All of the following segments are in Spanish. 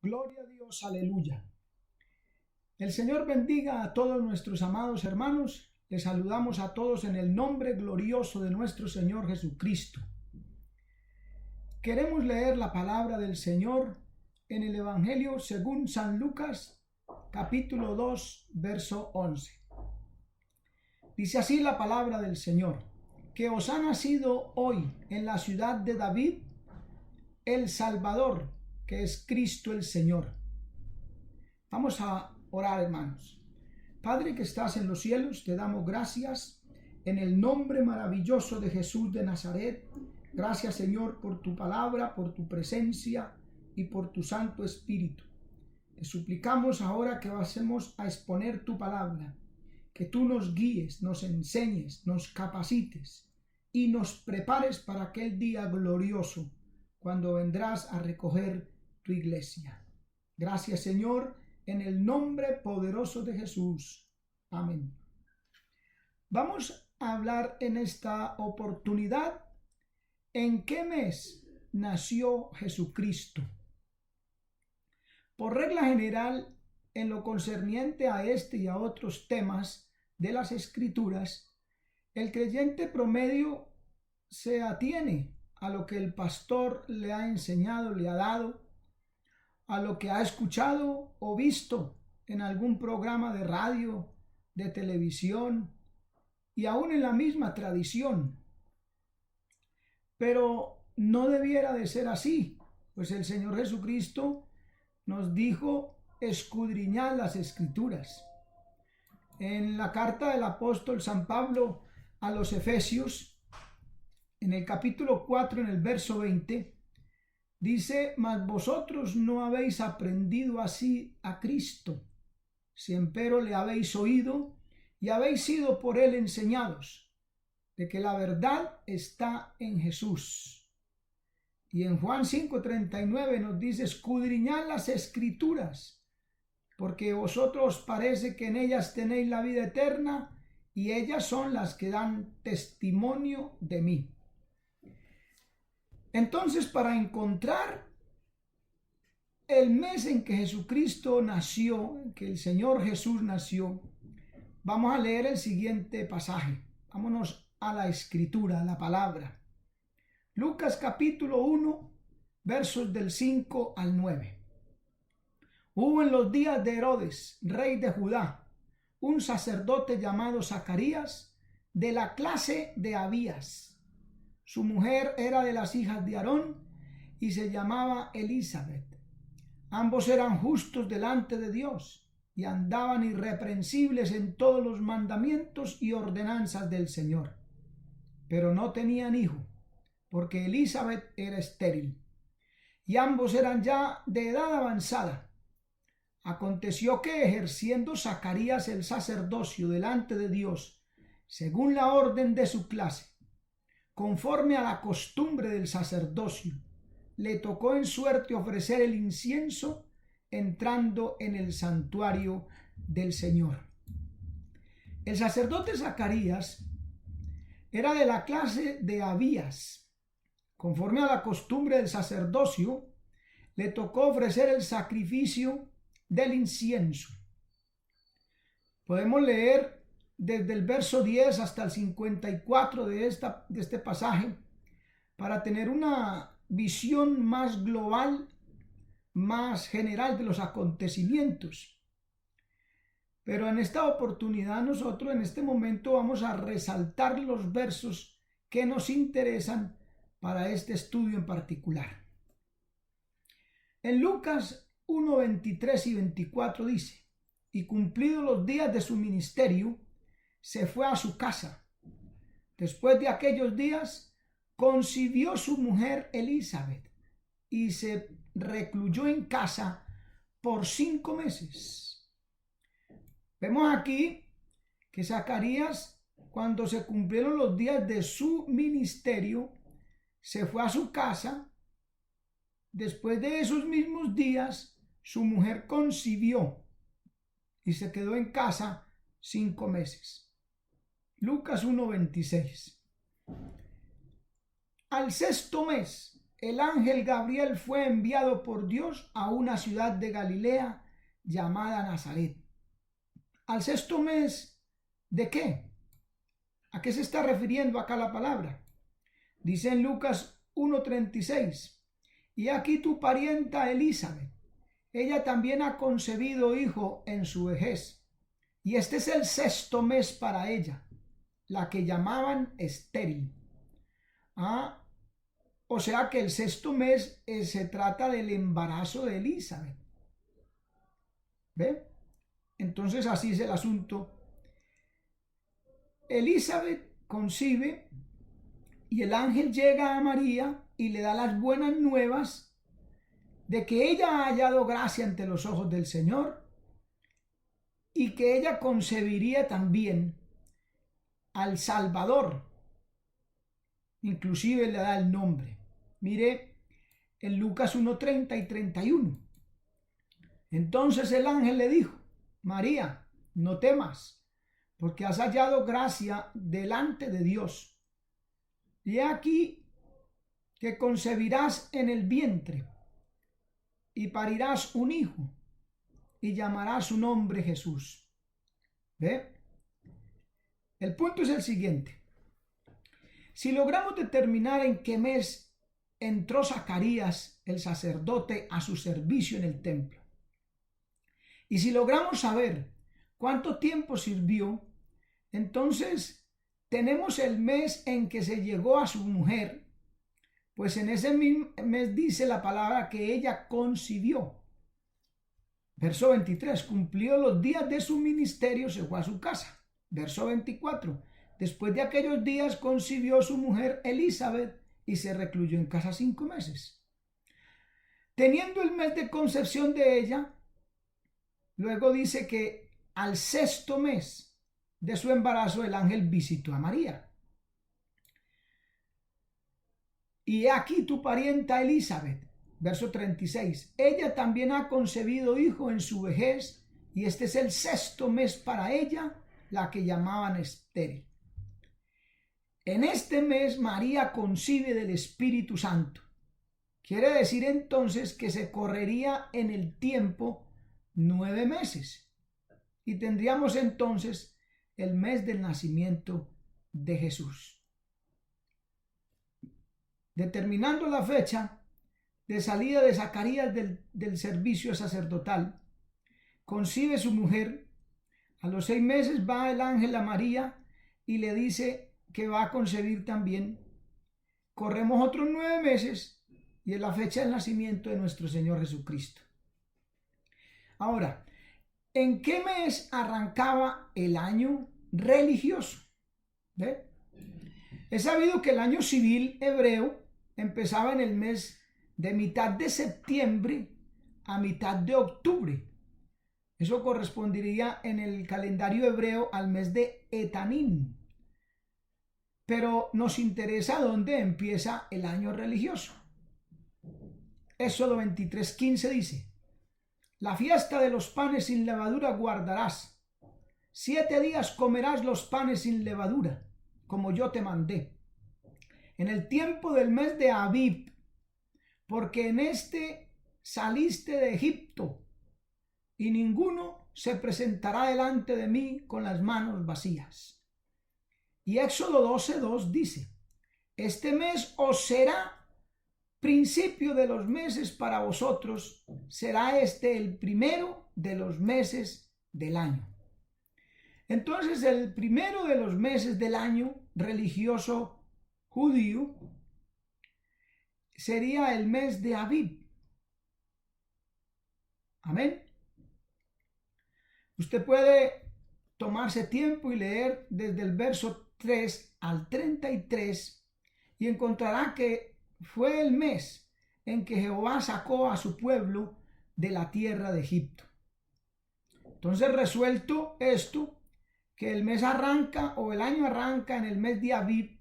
Gloria a Dios, aleluya. El Señor bendiga a todos nuestros amados hermanos. Les saludamos a todos en el nombre glorioso de nuestro Señor Jesucristo. Queremos leer la palabra del Señor en el Evangelio según San Lucas, capítulo 2, verso 11. Dice así la palabra del Señor: que os ha nacido hoy en la ciudad de David el Salvador, que es Cristo el Señor. Vamos a orar, hermanos. Padre que estás en los cielos, te damos gracias en el nombre maravilloso de Jesús de Nazaret. Gracias, Señor, por tu palabra, por tu presencia y por tu Santo Espíritu. Te suplicamos ahora que vayamos a exponer tu palabra, que tú nos guíes, nos enseñes, nos capacites y nos prepares para aquel día glorioso cuando vendrás a recoger tu iglesia. Gracias, Señor, en el nombre poderoso de Jesús. Amén. Vamos a hablar en esta oportunidad en qué mes nació Jesucristo. Por regla general, en lo concerniente a este y a otros temas de las Escrituras, el creyente promedio se atiene a lo que el pastor le ha enseñado, le ha dado, a lo que ha escuchado o visto en algún programa de radio, de televisión y aún en la misma tradición. Pero no debiera de ser así, pues el Señor Jesucristo nos dijo escudriñad las Escrituras. En la carta del apóstol San Pablo a los Efesios, en el capítulo 4, en el verso 20, dice: mas vosotros no habéis aprendido así a Cristo, si empero le habéis oído y habéis sido por él enseñados, de que la verdad está en Jesús. Y en Juan 5:39 nos dice: escudriñad las Escrituras, porque vosotros parece que en ellas tenéis la vida eterna, y ellas son las que dan testimonio de mí. Entonces, para encontrar el mes en que Jesucristo nació, en que el Señor Jesús nació, vamos a leer el siguiente pasaje. Vámonos a la Escritura, a la palabra. Lucas capítulo 1, versos del 5 al 9. Hubo en los días de Herodes, rey de Judá, un sacerdote llamado Zacarías, de la clase de Abías. Su mujer era de las hijas de Aarón y se llamaba Elizabeth. Ambos eran justos delante de Dios y andaban irreprensibles en todos los mandamientos y ordenanzas del Señor. Pero no tenían hijo, porque Elizabeth era estéril, y ambos eran ya de edad avanzada. Aconteció que, ejerciendo Zacarías el sacerdocio delante de Dios, según la orden de su clase, conforme a la costumbre del sacerdocio, le tocó en suerte ofrecer el incienso entrando en el santuario del Señor. El sacerdote Zacarías era de la clase de Abías. Conforme a la costumbre del sacerdocio, le tocó ofrecer el sacrificio del incienso. Podemos leer desde el verso 10 hasta el 54 de este pasaje para tener una visión más global, más general de los acontecimientos. Pero en esta oportunidad nosotros en este momento vamos a resaltar los versos que nos interesan para este estudio en particular. En Lucas 1, 23 y 24 dice: y cumplidos los días de su ministerio, se fue a su casa. Después de aquellos días, concibió su mujer Elizabeth y se recluyó en casa por 5 meses. Vemos aquí que Zacarías, cuando se cumplieron los días de su ministerio, se fue a su casa. Después de esos mismos días, su mujer concibió y se quedó en casa 5 meses. Lucas 1:26. Al 6.º mes el ángel Gabriel fue enviado por Dios a una ciudad de Galilea llamada Nazaret. Al sexto mes, ¿de qué? ¿A qué se está refiriendo acá la palabra? Dice en Lucas 1:36, y aquí tu parienta Elizabeth, ella también ha concebido hijo en su vejez, y este es el sexto mes para ella, la que llamaban estéril. O sea que el sexto mes se trata del embarazo de Elizabeth. ¿Ve? Entonces así es el asunto. Elizabeth concibe y el ángel llega a María y le da las buenas nuevas de que ella ha hallado gracia ante los ojos del Señor y que ella concebiría también al Salvador. Inclusive le da el nombre. Mire en Lucas 1:30 y 31. Entonces el ángel le dijo: María, no temas, porque has hallado gracia delante de Dios. Y aquí que concebirás en el vientre y parirás un hijo y llamarás su nombre Jesús. ¿Ve? El punto es el siguiente. Si logramos determinar en qué mes entró Zacarías, el sacerdote, a su servicio en el templo, y si logramos saber cuánto tiempo sirvió, entonces tenemos el mes en que se llegó a su mujer, pues en ese mismo mes dice la palabra que ella concibió. Verso 23, cumplió los días de su ministerio, se fue a su casa. Verso 24, después de aquellos días concibió su mujer Elizabeth y se recluyó en casa 5 meses. Teniendo el mes de concepción de ella, luego dice que al sexto mes de su embarazo el ángel visitó a María. Y he aquí tu parienta Elizabeth, verso 36, ella también ha concebido hijo en su vejez, y este es el sexto mes para ella, la que llamaban estéril. En este mes María concibe del Espíritu Santo. Quiere decir entonces que se correría en el tiempo 9 meses. Y tendríamos entonces el mes del nacimiento de Jesús. Determinando la fecha de salida de Zacarías del servicio sacerdotal, concibe su mujer. A los 6 meses va el ángel a María y le dice que va a concebir también. Corremos otros 9 meses y es la fecha del nacimiento de nuestro Señor Jesucristo. Ahora, ¿en qué mes arrancaba el año religioso? ¿Ve? Es sabido que el año civil hebreo empezaba en el mes de mitad de septiembre a mitad de octubre. Eso correspondería en el calendario hebreo al mes de Etanín. Pero nos interesa dónde empieza el año religioso. Éxodo 23:15 dice: la fiesta de los panes sin levadura guardarás. 7 días comerás los panes sin levadura, como yo te mandé, en el tiempo del mes de Abib, porque en este saliste de Egipto, y ninguno se presentará delante de mí con las manos vacías. Y Éxodo 12:2 dice: este mes os será principio de los meses para vosotros, será este el primero de los meses del año. Entonces, el primero de los meses del año religioso judío sería el mes de Abib. Amén. Usted puede tomarse tiempo y leer desde el verso 3 al 33 y encontrará que fue el mes en que Jehová sacó a su pueblo de la tierra de Egipto. Entonces, resuelto esto, que el mes arranca o el año arranca en el mes de Abib,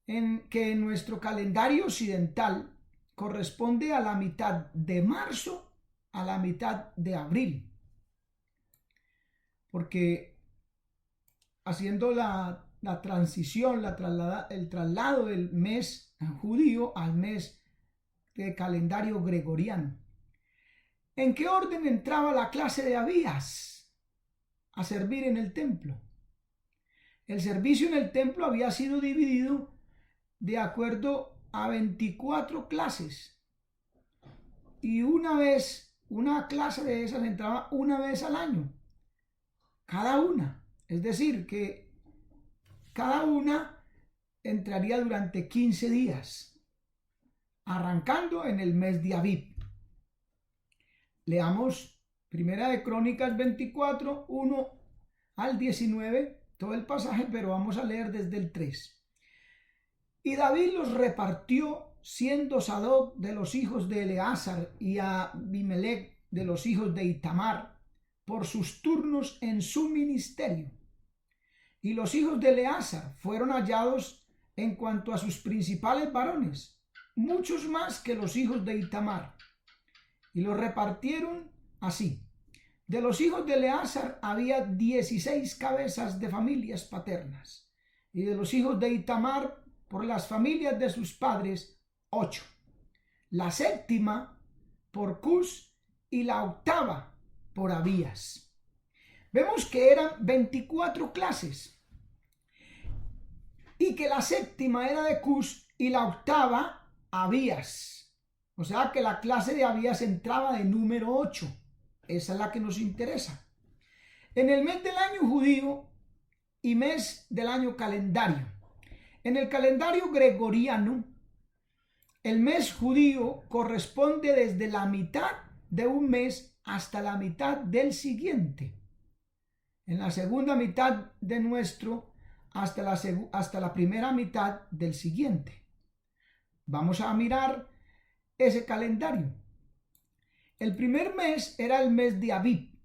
en que en nuestro calendario occidental corresponde a la mitad de marzo a la mitad de abril. Porque haciendo la transición, el traslado del mes judío al mes de calendario gregoriano. ¿En qué orden entraba la clase de Abías a servir en el templo? El servicio en el templo había sido dividido de acuerdo a 24 clases. Y una clase de esas entraba una vez al año. Cada una. Es decir, que cada una entraría durante 15 días, arrancando en el mes de Abib. Leamos Primera de Crónicas 24, 1 al 19, todo el pasaje, pero vamos a leer desde el 3. Y David los repartió, siendo Sadoc de los hijos de Eleazar y Abimelech de los hijos de Itamar, por sus turnos en su ministerio. Y los hijos de Eleazar fueron hallados en cuanto a sus principales varones, muchos más que los hijos de Itamar. Y los repartieron así. De los hijos de Eleazar había 16 cabezas de familias paternas, y de los hijos de Itamar, por las familias de sus padres, 8. La séptima por Cus y la octava por Abías. Vemos que eran 24 clases y que la séptima era de Cus y la octava Abías. O sea que la clase de Abías entraba de número 8. Esa es la que nos interesa. En el mes del año judío y mes del año calendario. En el calendario gregoriano, el mes judío corresponde desde la mitad de un mes hasta la mitad del siguiente. En la segunda mitad de nuestro hasta la primera mitad del siguiente. Vamos a mirar ese calendario. El primer mes era el mes de Abib.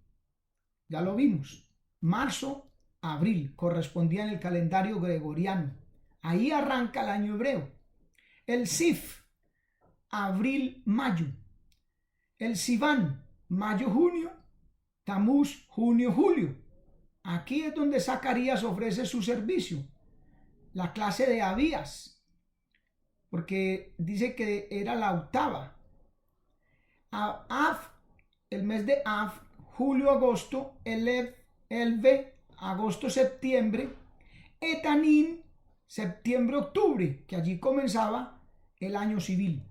Ya lo vimos. Marzo, abril, correspondía en el calendario gregoriano. Ahí arranca el año hebreo. El Sif, abril, mayo. El Sivan, mayo, junio. Tamuz, junio, julio. Aquí es donde Zacarías ofrece su servicio. La clase de Abías, porque dice que era la octava. Av, el mes de Av, julio, agosto. Elve, agosto, septiembre. Etanín, septiembre, octubre, que allí comenzaba el año civil.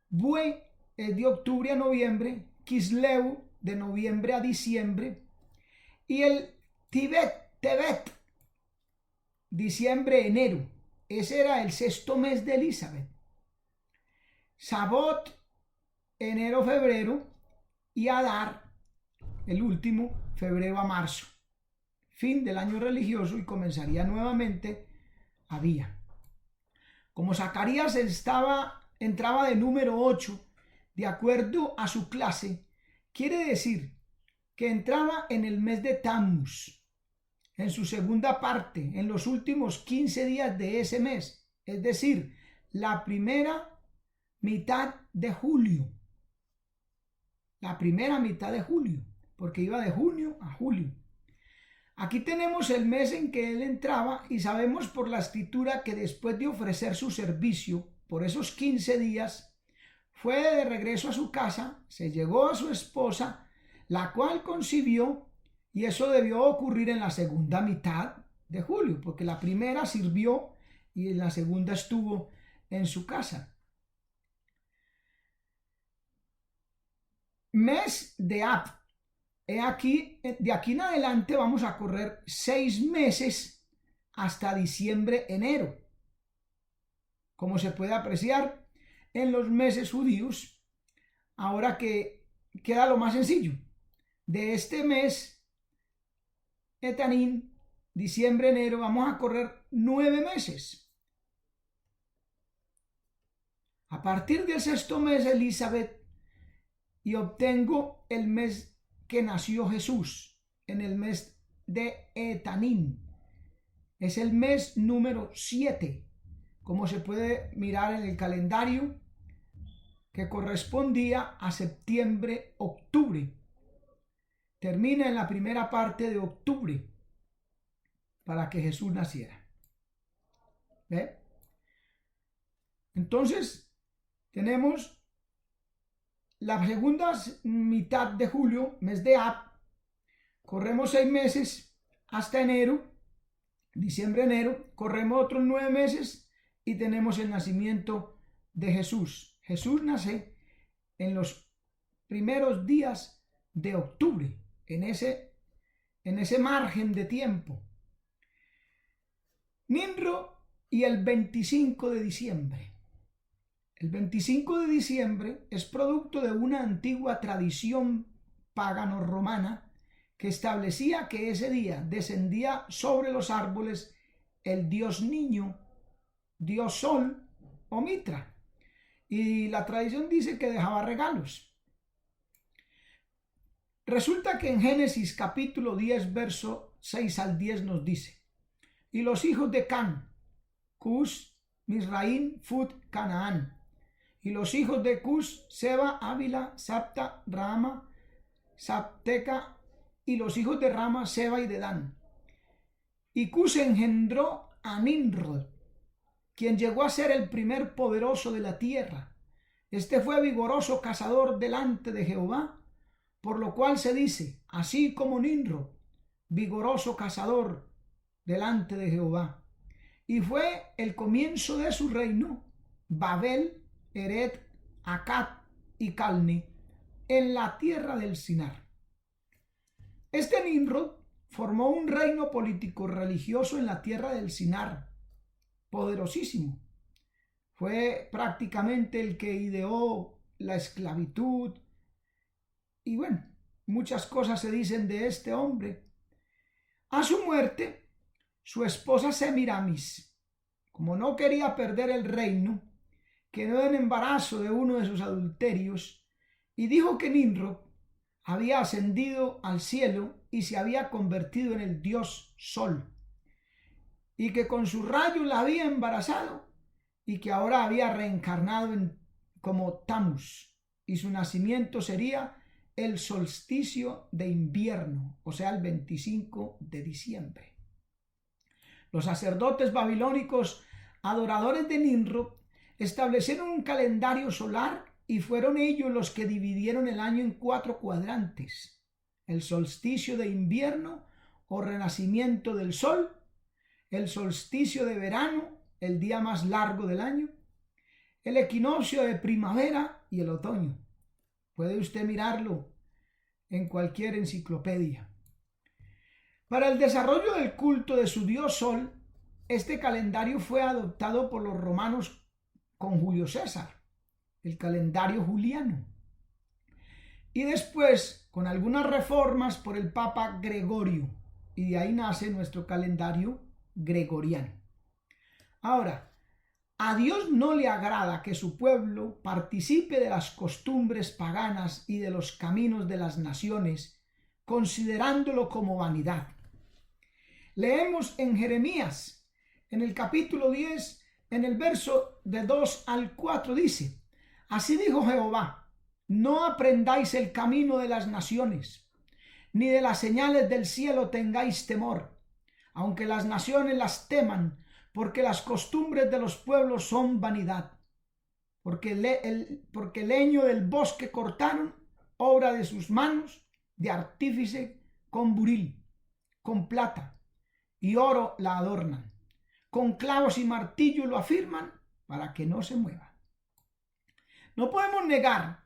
Bue es de octubre a noviembre. Kisleu, de noviembre a diciembre. Y el Tebet, diciembre, enero. Ese era el sexto mes de Elizabeth. Sabot, enero, febrero. Y Adar, el último, febrero a marzo. Fin del año religioso y comenzaría nuevamente Abía. Como Zacarías entraba de número 8, de acuerdo a su clase, quiere decir que entraba en el mes de Tammuz, en su segunda parte, en los últimos 15 días de ese mes, es decir, la primera mitad de julio. La primera mitad de julio, porque iba de junio a julio. Aquí tenemos el mes en que él entraba y sabemos por la escritura que después de ofrecer su servicio por esos 15 días, fue de regreso a su casa, se llegó a su esposa, la cual concibió, y eso debió ocurrir en la segunda mitad de julio, porque la primera sirvió y en la segunda estuvo en su casa. Mes de Ab. De aquí en adelante vamos a correr 6 meses hasta diciembre, enero. Como se puede apreciar en los meses judíos, ahora que queda lo más sencillo. De este mes, Etanín, diciembre, enero, vamos a correr 9 meses. A partir del sexto mes, Elizabeth, y obtengo el mes que nació Jesús, en el mes de Etanín. Es el mes número 7, como se puede mirar en el calendario, que correspondía a septiembre, octubre. Termina en la primera parte de octubre para que Jesús naciera. ¿Ve? Entonces, tenemos la segunda mitad de julio, mes de Ab, corremos 6 meses hasta enero, diciembre, enero, corremos otros 9 meses y tenemos el nacimiento de Jesús. Jesús nace en los primeros días de octubre, en ese margen de tiempo. Nimrod y el 25 de diciembre. El 25 de diciembre es producto de una antigua tradición pagano-romana que establecía que ese día descendía sobre los árboles el dios niño, dios sol o Mitra. Y la tradición dice que dejaba regalos. Resulta que en Génesis capítulo 10, verso 6 al 10 nos dice: y los hijos de Can, Cus, Misraín, Fut, Canaán. Y los hijos de Cus, Seba, Ávila, Sapta, Rama, Sapteca. Y los hijos de Rama, Seba y Dedán. Y Cus engendró a Nimrod, quien llegó a ser el primer poderoso de la tierra. Este fue vigoroso cazador delante de Jehová, por lo cual se dice, así como Nimrod, vigoroso cazador delante de Jehová. Y fue el comienzo de su reino, Babel, Eret, Akkad y Calni, en la tierra del Sinar. Este Nimrod formó un reino político religioso en la tierra del Sinar, poderosísimo. Fue prácticamente el que ideó la esclavitud. Y bueno, muchas cosas se dicen de este hombre. A su muerte, su esposa Semiramis, como no quería perder el reino, quedó en embarazo de uno de sus adulterios y dijo que Nimrod había ascendido al cielo y se había convertido en el dios Sol, y que con su rayo la había embarazado y que ahora había reencarnado como Tammuz, y su nacimiento sería el solsticio de invierno, o sea, el 25 de diciembre. Los sacerdotes babilónicos, adoradores de Nimrod, establecieron un calendario solar y fueron ellos los que dividieron el año en 4 cuadrantes: el solsticio de invierno o renacimiento del sol, el solsticio de verano, el día más largo del año, el equinoccio de primavera y el otoño. Puede usted mirarlo en cualquier enciclopedia. Para el desarrollo del culto de su dios Sol, este calendario fue adoptado por los romanos con Julio César, el calendario juliano, y después con algunas reformas por el Papa Gregorio, y de ahí nace nuestro calendario gregoriano. Ahora, a Dios no le agrada que su pueblo participe de las costumbres paganas y de los caminos de las naciones, considerándolo como vanidad. Leemos en Jeremías, en el capítulo 10, en el verso de 2 al 4, dice: así dijo Jehová, no aprendáis el camino de las naciones, ni de las señales del cielo tengáis temor, aunque las naciones las teman, porque las costumbres de los pueblos son vanidad. Porque leño del bosque cortaron, obra de sus manos, de artífice con buril, con plata y oro la adornan, con clavos y martillo lo afirman para que no se mueva. No podemos negar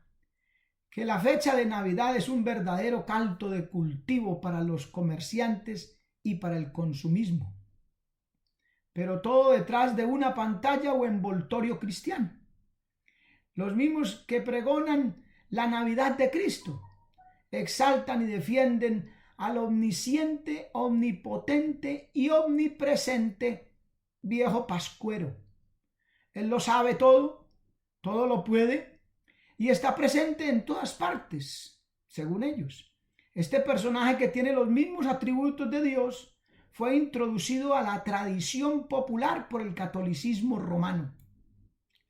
que la fecha de Navidad es un verdadero caldo de cultivo para los comerciantes y para el consumismo, pero todo detrás de una pantalla o envoltorio cristiano. Los mismos que pregonan la Navidad de Cristo exaltan y defienden al omnisciente, omnipotente y omnipresente viejo pascuero. Él lo sabe todo, todo lo puede y está presente en todas partes, según ellos. Este personaje, que tiene los mismos atributos de Dios, fue introducido a la tradición popular por el catolicismo romano.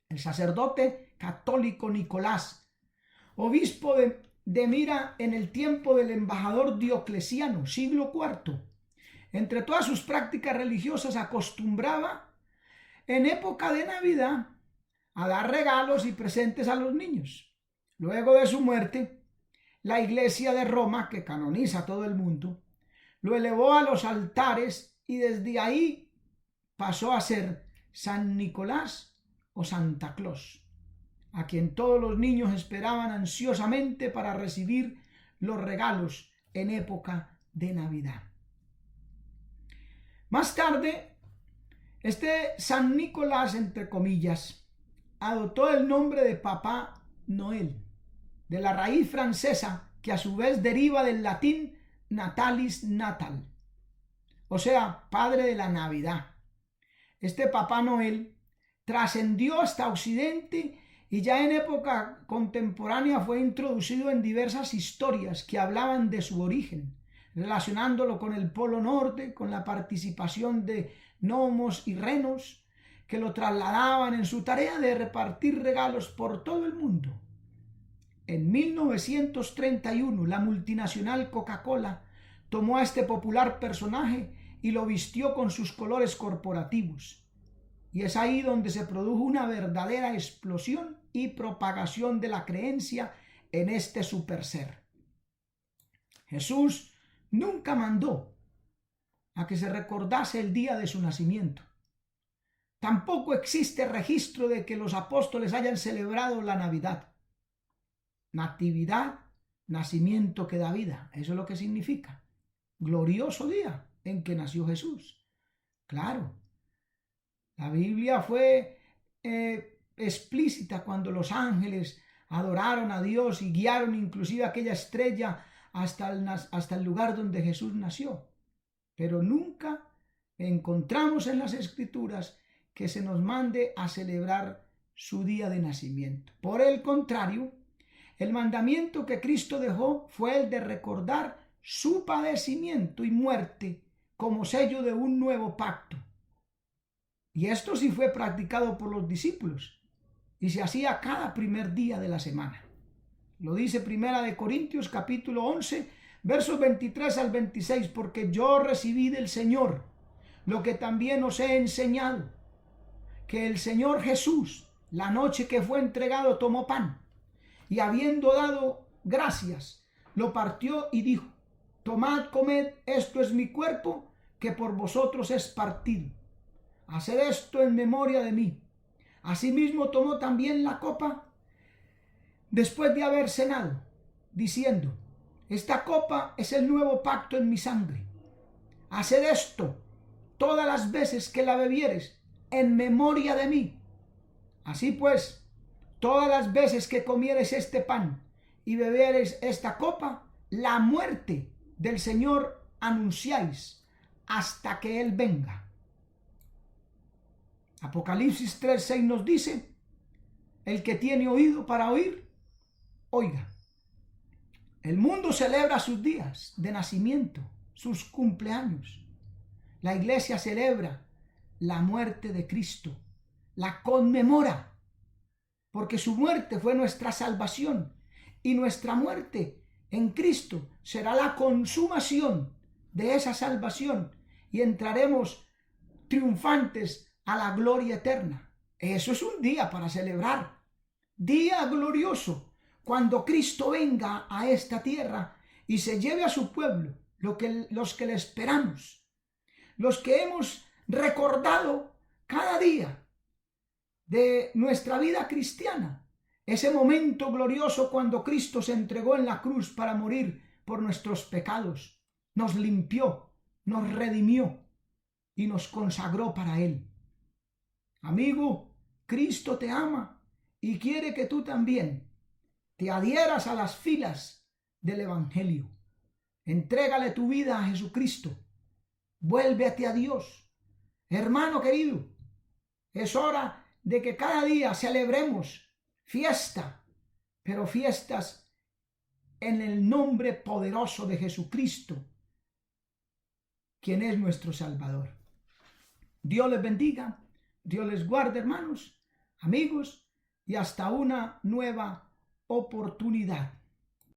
El sacerdote católico Nicolás, obispo de Mira en el tiempo del embajador Diocleciano, siglo IV, entre todas sus prácticas religiosas acostumbraba en época de Navidad a dar regalos y presentes a los niños. Luego de su muerte, la Iglesia de Roma, que canoniza a todo el mundo, lo elevó a los altares y desde ahí pasó a ser San Nicolás o Santa Claus, a quien todos los niños esperaban ansiosamente para recibir los regalos en época de Navidad. Más tarde, este San Nicolás, entre comillas, adoptó el nombre de Papá Noel, de la raíz francesa que a su vez deriva del latín natalis natal, o sea, padre de la Navidad. Este Papá Noel trascendió hasta Occidente y ya en época contemporánea fue introducido en diversas historias que hablaban de su origen, relacionándolo con el Polo Norte, con la participación de gnomos y renos que lo trasladaban en su tarea de repartir regalos por todo el mundo. En 1931, la multinacional Coca-Cola tomó a este popular personaje y lo vistió con sus colores corporativos. Y es ahí donde se produjo una verdadera explosión y propagación de la creencia en este superser. Jesús nunca mandó a que se recordase el día de su nacimiento. Tampoco existe registro de que los apóstoles hayan celebrado la Navidad. Natividad, nacimiento que da vida. Eso es lo que significa. Glorioso día en que nació Jesús. Claro, la Biblia fue explícita cuando los ángeles adoraron a Dios y guiaron inclusive aquella estrella hasta el lugar donde Jesús nació. Pero nunca encontramos en las Escrituras que se nos mande a celebrar su día de nacimiento. Por el contrario, el mandamiento que Cristo dejó fue el de recordar su padecimiento y muerte como sello de un nuevo pacto. Y esto sí fue practicado por los discípulos y se hacía cada primer día de la semana. Lo dice Primera de Corintios capítulo 11, versos 23 al 26, porque yo recibí del Señor lo que también os he enseñado, que el Señor Jesús, la noche que fue entregado, tomó pan y habiendo dado gracias, lo partió y dijo: tomad, comed, esto es mi cuerpo, que por vosotros es partido. Haced esto en memoria de mí. Asimismo tomó también la copa después de haber cenado, diciendo: esta copa es el nuevo pacto en mi sangre. Haced esto todas las veces que la bebieres en memoria de mí. Así pues, todas las veces que comieres este pan y bebieres esta copa, la muerte del Señor anunciáis hasta que Él venga. Apocalipsis 3:6 nos dice: el que tiene oído para oír, oiga. El mundo celebra sus días de nacimiento, sus cumpleaños. La iglesia celebra la muerte de Cristo, la conmemora, porque su muerte fue nuestra salvación y nuestra muerte en Cristo será la consumación de esa salvación y entraremos triunfantes a la gloria eterna. Eso es un día para celebrar, día glorioso, cuando Cristo venga a esta tierra y se lleve a su pueblo, los que le esperamos, los que hemos recordado cada día de nuestra vida cristiana, ese momento glorioso cuando Cristo se entregó en la cruz para morir por nuestros pecados, nos limpió, nos redimió y nos consagró para Él. Amigo, Cristo te ama y quiere que tú también te adhieras a las filas del Evangelio. Entrégale tu vida a Jesucristo. Vuélvete a Dios. Hermano querido, es hora de que cada día celebremos fiesta, pero fiestas en el nombre poderoso de Jesucristo, quien es nuestro Salvador. Dios les bendiga, Dios les guarde, hermanos, amigos, y hasta una nueva oportunidad.